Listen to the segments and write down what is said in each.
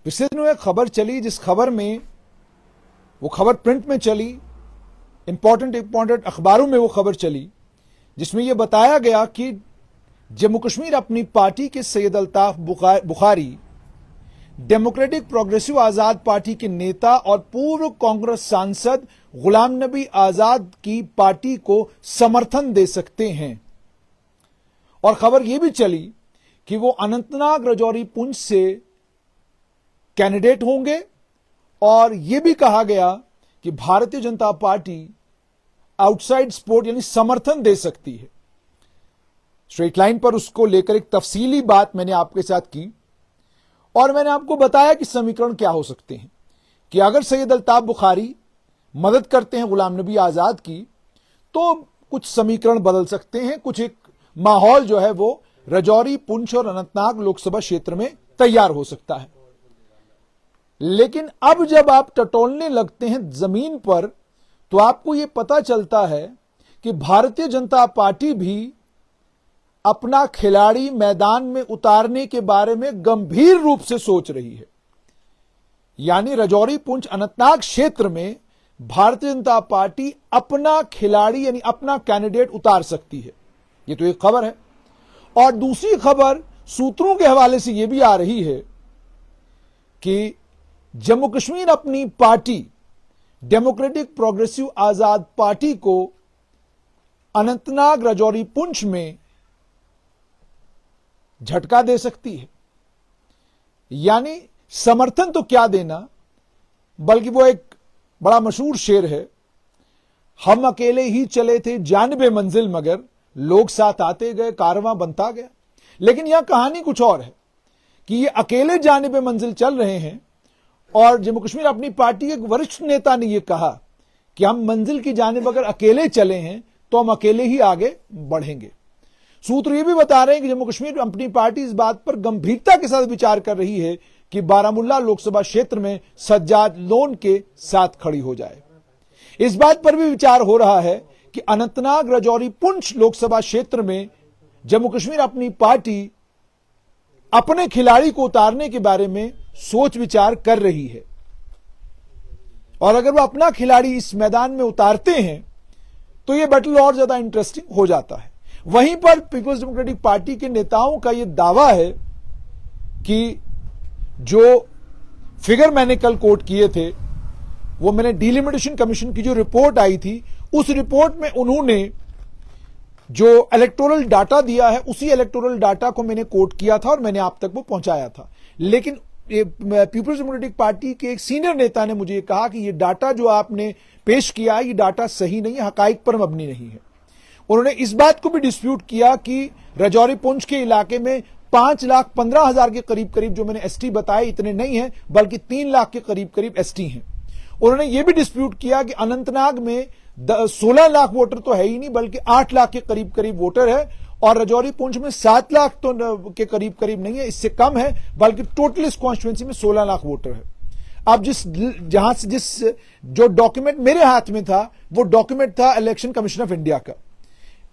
पिछले दिनों एक खबर चली, जिस खबर में वो खबर प्रिंट में चली, इंपॉर्टेंट अखबारों में वो खबर चली, जिसमें यह बताया गया कि जम्मू कश्मीर अपनी पार्टी के सैयद अल्ताफ बुखारी डेमोक्रेटिक प्रोग्रेसिव आजाद पार्टी के नेता और पूर्व कांग्रेस सांसद गुलाम नबी आजाद की पार्टी को समर्थन दे सकते हैं। और खबर यह भी चली कि वो अनंतनाग, राजौरी, पुंछ से कैंडिडेट होंगे। और यह भी कहा गया कि Bharatiya Janata party outside support यानी समर्थन दे सकती है। स्ट्रेट लाइन पर उसको लेकर एक तफसीली बात मैंने आपके साथ की और मैंने आपको बताया कि समीकरण क्या हो सकते हैं कि अगर सैयद अल्ताफ बुखारी मदद करते हैं गुलाम नबी आजाद की, तो कुछ समीकरण बदल सकते हैं, कुछ एक माहौल जो है वो राजौरी, पुंछ और अनंतनाग लोकसभा क्षेत्र में तैयार हो सकता है। लेकिन अब जब आप टटोलने लगते हैं जमीन पर, तो आपको यह पता चलता है कि भारतीय जनता पार्टी भी अपना खिलाड़ी मैदान में उतारने के बारे में गंभीर रूप से सोच रही है। यानी राजौरी, पुंछ, अनंतनाग क्षेत्र में भारतीय जनता पार्टी अपना खिलाड़ी यानी अपना कैंडिडेट उतार सकती है। यह तो एक खबर है। और दूसरी खबर सूत्रों के हवाले से यह भी आ रही है कि जम्मू कश्मीर अपनी पार्टी डेमोक्रेटिक प्रोग्रेसिव आजाद पार्टी को अनंतनाग, राजौरी, पुंछ में झटका दे सकती है। यानी समर्थन तो क्या देना, बल्कि वो एक बड़ा मशहूर शेर है, हम अकेले ही चले थे जानिबे मंजिल, मगर लोग साथ आते गए, कारवां बनता गया। लेकिन यह कहानी कुछ और है कि ये अकेले जानिबे मंजिल चल रहे हैं और जम्मू कश्मीर अपनी पार्टी के एक वरिष्ठ नेता ने यह कहा कि हम मंजिल की जानिब अगर अकेले चले हैं तो हम अकेले ही आगे बढ़ेंगे। सूत्र यह भी बता रहे हैं कि जम्मू कश्मीर अपनी पार्टी इस बात पर गंभीरता के साथ विचार कर रही है कि बारामुल्ला लोकसभा क्षेत्र में सज्जाद लोन के साथ खड़ी हो जाए। इस बात पर भी विचार हो रहा है कि अनंतनाग, राजौरी, पुंछ लोकसभा क्षेत्र में जम्मू कश्मीर अपनी पार्टी अपने खिलाड़ी को उतारने के बारे में सोच विचार कर रही है। और अगर वो अपना खिलाड़ी इस मैदान में उतारते हैं तो यह बैटल और ज्यादा इंटरेस्टिंग हो जाता है। वहीं पर पीपल्स डेमोक्रेटिक पार्टी के नेताओं का यह दावा है कि जो फिगर मैंने कल कोट किए थे, वो मैंने डिलिमिटेशन कमीशन की जो रिपोर्ट आई थी, उस रिपोर्ट में उन्होंने जो इलेक्टोरल डाटा दिया है, उसी इलेक्टोरल डाटा को मैंने कोट किया था और मैंने आप तक वो पहुंचाया था। लेकिन पीपल्स डेमोक्रेटिक पार्टी के एक सीनियर नेता ने मुझे कहा कि ये डाटा जो आपने पेश किया है, ये डाटा सही नहीं है, हकाइक पर मबनी नहीं है। उन्होंने इस बात को भी डिस्प्यूट किया कि राजौरी, पुंछ के इलाके में 5,15,000 के करीब जो मैंने एसटी बताए इतने नहीं है, बल्कि 3 लाख के करीब एसटी हैं। उन्होंने यह भी डिस्प्यूट किया कि अनंतनाग में 16 लाख वोटर तो है ही नहीं, बल्कि 8 लाख के करीब वोटर है, और राजौरी, पुंछ में 7 लाख तो के करीब नहीं है, इससे कम है, बल्कि टोटल इस कॉन्स्टिट्यूएंसी में 16 लाख वोटर है। अब जिस जो डॉक्यूमेंट मेरे हाथ में था, वो डॉक्यूमेंट था इलेक्शन कमीशन ऑफ इंडिया का।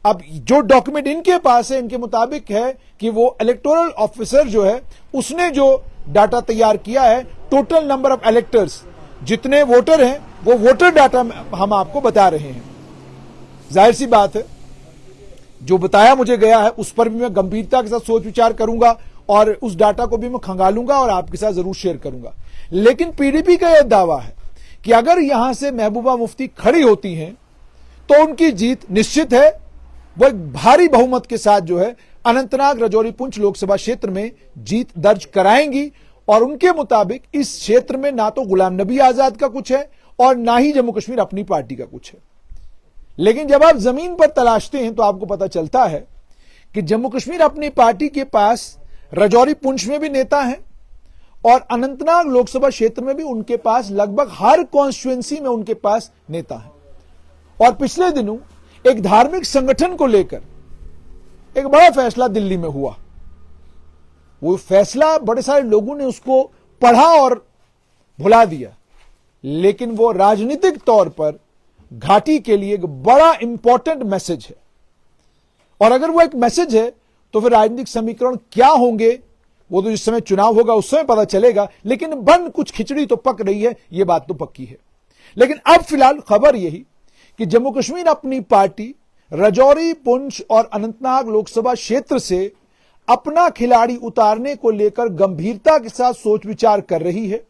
अब जो डॉक्यूमेंट इनके पास है, इनके मुताबिक है कि वो इलेक्टोरल ऑफिसर जो है, उसने जो डाटा तैयार किया है, टोटल नंबर ऑफ इलेक्टर्स, जितने वोटर हैं, वो वोटर डाटा हम आपको बता रहे हैं। जाहिर सी बात है, जो बताया मुझे गया है उस पर भी मैं गंभीरता के साथ सोच विचार करूंगा और उस डाटा को भी मैं खंगालूंगा और आपके साथ जरूर शेयर करूंगा। लेकिन पीडीपी का यह दावा है कि अगर यहां से महबूबा मुफ्ती खड़ी होती हैं तो उनकी जीत निश्चित है। वो एक भारी बहुमत के साथ जो है अनंतनाग, राजौरी, पुंछ लोकसभा क्षेत्र में जीत दर्ज कराएंगी। और उनके मुताबिक इस क्षेत्र में ना तो गुलाम नबी आजाद का कुछ है और ना ही जम्मू कश्मीर अपनी पार्टी का कुछ है। लेकिन जब आप जमीन पर तलाशते हैं तो आपको पता चलता है कि जम्मू कश्मीर अपनी पार्टी के पास राजौरी, पुंछ में भी नेता हैं और अनंतनाग लोकसभा क्षेत्र में भी उनके पास लगभग हर कॉन्स्टिट्यूएंसी में उनके पास नेता हैं। और पिछले दिनों एक धार्मिक संगठन को लेकर एक बड़ा फैसला दिल्ली में हुआ। वो फैसला बड़े सारे लोगों ने उसको पढ़ा और भुला दिया, लेकिन वो राजनीतिक तौर पर घाटी के लिए एक बड़ा इंपॉर्टेंट मैसेज है। और अगर वो एक मैसेज है तो फिर राजनीतिक समीकरण क्या होंगे वो तो जिस समय चुनाव होगा उस समय पता चलेगा, लेकिन बन कुछ खिचड़ी तो पक रही है, ये बात तो पक्की है। लेकिन अब फिलहाल खबर यही कि जम्मू कश्मीर अपनी पार्टी राजौरी, पुंछ और अनंतनाग लोकसभा क्षेत्र से अपना खिलाड़ी उतारने को लेकर गंभीरता के साथ सोच विचार कर रही है।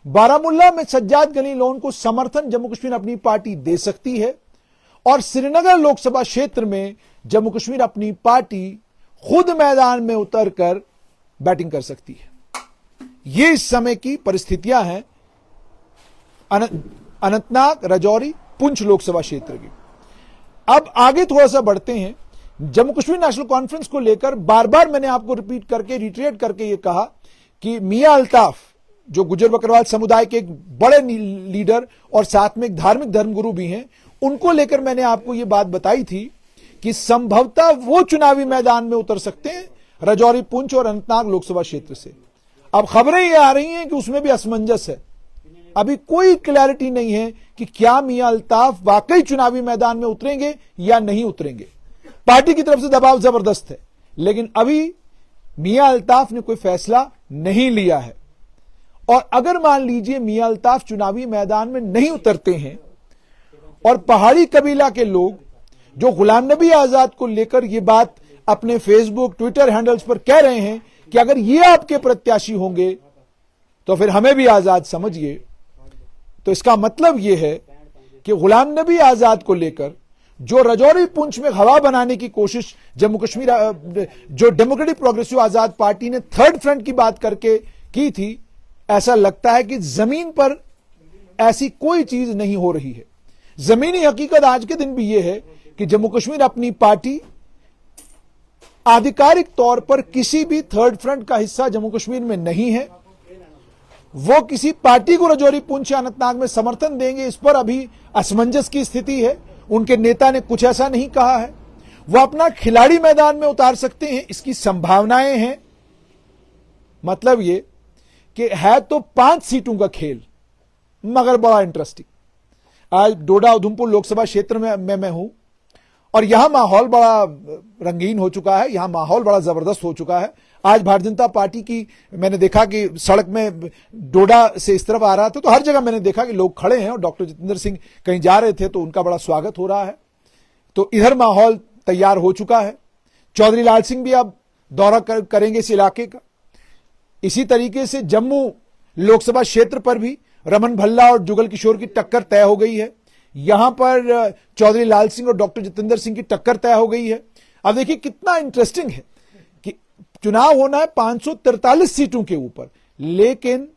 बारामुल्ला में सज्जाद गनी लोन को समर्थन जम्मू कश्मीर अपनी पार्टी दे सकती है और श्रीनगर लोकसभा क्षेत्र में जम्मू कश्मीर अपनी पार्टी खुद मैदान में उतरकर बैटिंग कर सकती है। ये इस समय की परिस्थितियां हैं अनंतनाग, राजौरी, पुंछ लोकसभा क्षेत्र की। अब आगे थोड़ा सा बढ़ते हैं। जम्मू कश्मीर नेशनल कॉन्फ्रेंस को लेकर बार बार मैंने आपको रिट्रेट करके ये कहा कि मियां अल्ताफ, जो गुजर बकरवाल समुदाय के एक बड़े लीडर और साथ में एक धार्मिक धर्मगुरु भी हैं, उनको लेकर मैंने आपको ये बात बताई थी कि संभवतः वो चुनावी मैदान में उतर सकते हैं राजौरी, पुंछ और अनंतनाग लोकसभा क्षेत्र से। अब खबरें ये आ रही हैं कि उसमें भी असमंजस है। अभी कोई क्लैरिटी नहीं है कि क्या मियां अल्ताफ वाकई चुनावी मैदान में उतरेंगे या नहीं उतरेंगे। पार्टी की तरफ से दबाव जबरदस्त है, लेकिन अभी मियां अल्ताफ ने कोई फैसला नहीं लिया है। और अगर मान लीजिए मियां अल्ताफ चुनावी मैदान में नहीं उतरते हैं और पहाड़ी कबीला के लोग जो गुलाम नबी आजाद को लेकर ये बात अपने फेसबुक, ट्विटर हैंडल्स पर कह रहे हैं कि अगर ये आपके प्रत्याशी होंगे तो फिर हमें भी आजाद समझिए, तो इसका मतलब यह है कि गुलाम नबी आजाद को लेकर जो राजौरी, पुंछ में हवा बनाने की कोशिश जम्मू कश्मीर जो डेमोक्रेटिक प्रोग्रेसिव आजाद पार्टी ने थर्ड फ्रंट की बात करके की थी, ऐसा लगता है कि जमीन पर ऐसी कोई चीज नहीं हो रही है। जमीनी हकीकत आज के दिन भी यह है कि जम्मू कश्मीर अपनी पार्टी आधिकारिक तौर पर किसी भी थर्ड फ्रंट का हिस्सा जम्मू कश्मीर में नहीं है। वो किसी पार्टी को राजौरी, पुंछ या अनंतनाग में समर्थन देंगे, इस पर अभी असमंजस की स्थिति है। उनके नेता ने कुछ ऐसा नहीं कहा है। वो अपना खिलाड़ी मैदान में उतार सकते हैं, इसकी संभावनाएं हैं। मतलब ये कि है तो 5 सीटों का खेल, मगर बड़ा इंटरेस्टिंग। आज डोडा उधमपुर लोकसभा क्षेत्र में मैं हूं और यहां माहौल बड़ा रंगीन हो चुका है, यहां माहौल बड़ा जबरदस्त हो चुका है। आज भारतीय जनता पार्टी की मैंने देखा कि सड़क में डोडा से इस तरफ आ रहा था तो हर जगह मैंने देखा कि लोग खड़े हैं और डॉक्टर जितेंद्र सिंह कहीं जा रहे थे तो उनका बड़ा स्वागत हो रहा है। तो इधर माहौल तैयार हो चुका है। चौधरी लाल सिंह भी अब दौरा करेंगे इस इलाके का। इसी तरीके से जम्मू लोकसभा क्षेत्र पर भी रमन भल्ला और जुगल किशोर की टक्कर तय हो गई है। यहां पर चौधरी लाल सिंह और डॉक्टर जितेंद्र सिंह की टक्कर तय हो गई है। अब देखिए कितना इंटरेस्टिंग है कि चुनाव होना है 543 सीटों के ऊपर, लेकिन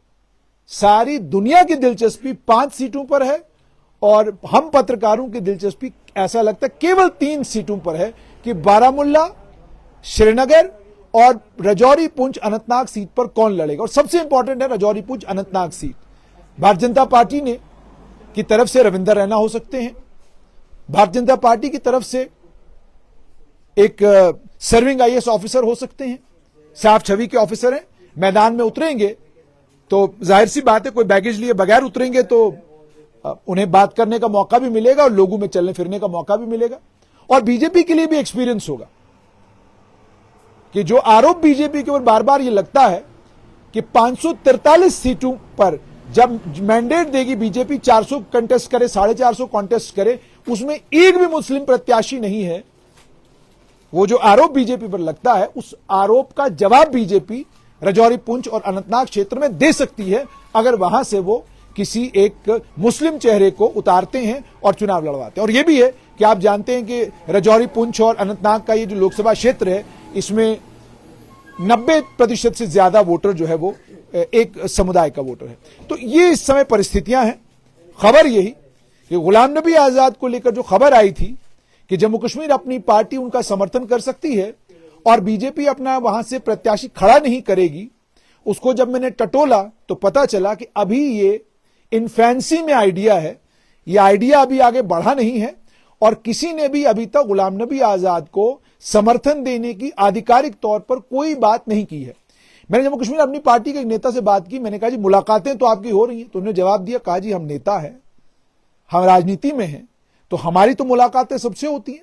सारी दुनिया की दिलचस्पी 5 सीटों पर है और हम पत्रकारों की दिलचस्पी ऐसा लगता है केवल 3 सीटों पर है कि बारामुल्ला, श्रीनगर और राजौरी, पुंछ, अनंतनाग सीट पर कौन लड़ेगा। और सबसे इंपॉर्टेंट है राजौरी, पुंछ, अनंतनाग सीट। भारतीय जनता पार्टी ने की तरफ से रविंदर रैना हो सकते हैं, भारतीय जनता पार्टी की तरफ से एक सर्विंग आईएएस ऑफिसर हो सकते हैं, साफ छवि के ऑफिसर हैं, मैदान में उतरेंगे तो जाहिर सी बात है कोई बैगेज लिए बगैर उतरेंगे तो उन्हें बात करने का मौका भी मिलेगा और लोगों में चलने फिरने का मौका भी मिलेगा। और बीजेपी के लिए भी एक्सपीरियंस होगा कि जो आरोप बीजेपी के ऊपर बार बार ये लगता है कि 543 सीटों पर जब मैंडेट देगी बीजेपी 400 कंटेस्ट करे, 450 कॉन्टेस्ट करे, उसमें एक भी मुस्लिम प्रत्याशी नहीं है। वो जो आरोप बीजेपी पर लगता है उस आरोप का जवाब बीजेपी राजौरी, पुंछ और अनंतनाग क्षेत्र में दे सकती है अगर वहां से वो किसी एक मुस्लिम चेहरे को उतारते हैं और चुनाव लड़वाते हैं। और यह भी है कि आप जानते हैं कि राजौरी, पुंछ और अनंतनाग का ये जो लोकसभा क्षेत्र है इसमें 90% से ज्यादा वोटर जो है वो एक समुदाय का वोटर है। तो ये इस समय परिस्थितियां हैं। खबर यही कि गुलाम नबी आजाद को लेकर जो खबर आई थी कि जम्मू कश्मीर अपनी पार्टी उनका समर्थन कर सकती है और बीजेपी अपना वहां से प्रत्याशी खड़ा नहीं करेगी, उसको जब मैंने टटोला तो पता चला कि अभी ये इन्फेंसी में आइडिया है। ये आइडिया अभी आगे बढ़ा नहीं है और किसी ने भी अभी तक गुलाम नबी आजाद को समर्थन देने की आधिकारिक तौर पर कोई बात नहीं की है। मैंने जम्मू कश्मीर अपनी पार्टी के एक नेता से बात की, मैंने कहा जी मुलाकातें तो आपकी हो रही हैं, तो उन्होंने जवाब दिया, कहा जी हम नेता हैं, हम राजनीति में हैं, तो हमारी तो मुलाकातें सबसे होती हैं,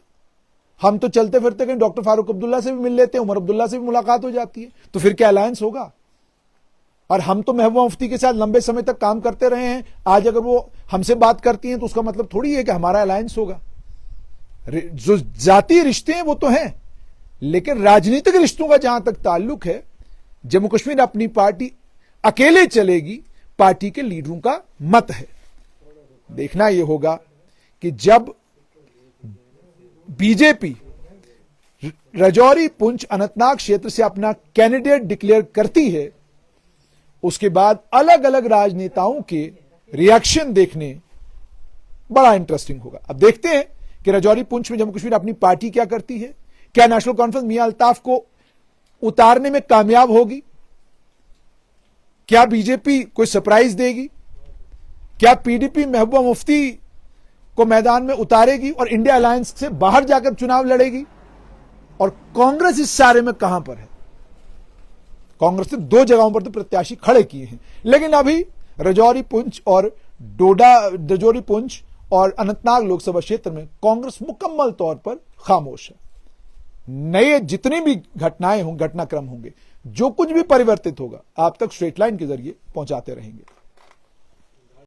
हम तो चलते फिरते कहीं डॉक्टर फारूक अब्दुल्ला से भी मिल लेते हैं, उमर अब्दुल्ला से भी मुलाकात हो जाती है, तो फिर क्या अलायंस होगा? और हम तो महबूबा मुफ्ती के साथ लंबे समय तक काम करते रहे हैं, आज अगर वो हमसे बात करती हैं तो उसका मतलब थोड़ी है कि हमारा अलायंस होगा। जो जातीय रिश्ते हैं वो तो हैं, लेकिन राजनीतिक रिश्तों का जहां तक ताल्लुक है, जम्मू कश्मीर अपनी पार्टी अकेले चलेगी, पार्टी के लीडरों का मत है। देखना यह होगा कि जब बीजेपी राजौरी, पुंछ, अनंतनाग क्षेत्र से अपना कैंडिडेट डिक्लेयर करती है, उसके बाद अलग अलग राजनेताओं के रिएक्शन देखने बड़ा इंटरेस्टिंग होगा। अब देखते हैं कि राजौरी, पुंछ में जम्मू कश्मीर अपनी पार्टी क्या करती है। क्या नेशनल कॉन्फ्रेंस मियां अल्ताफ को उतारने में कामयाब होगी? क्या बीजेपी कोई सरप्राइज देगी? क्या पीडीपी महबूबा मुफ्ती को मैदान में उतारेगी और इंडिया अलायंस से बाहर जाकर चुनाव लड़ेगी? और कांग्रेस इस सारे में कहां पर है? कांग्रेस ने 2 जगहों पर तो प्रत्याशी खड़े किए हैं, लेकिन अभी राजौरी, पुंछ और अनंतनाग लोकसभा क्षेत्र में कांग्रेस मुकम्मल तौर पर खामोश है। नए जितनी भी घटनाएं होंगी, घटनाक्रम होंगे, जो कुछ भी परिवर्तित होगा, आप तक स्ट्रेट लाइन के जरिए पहुंचाते रहेंगे।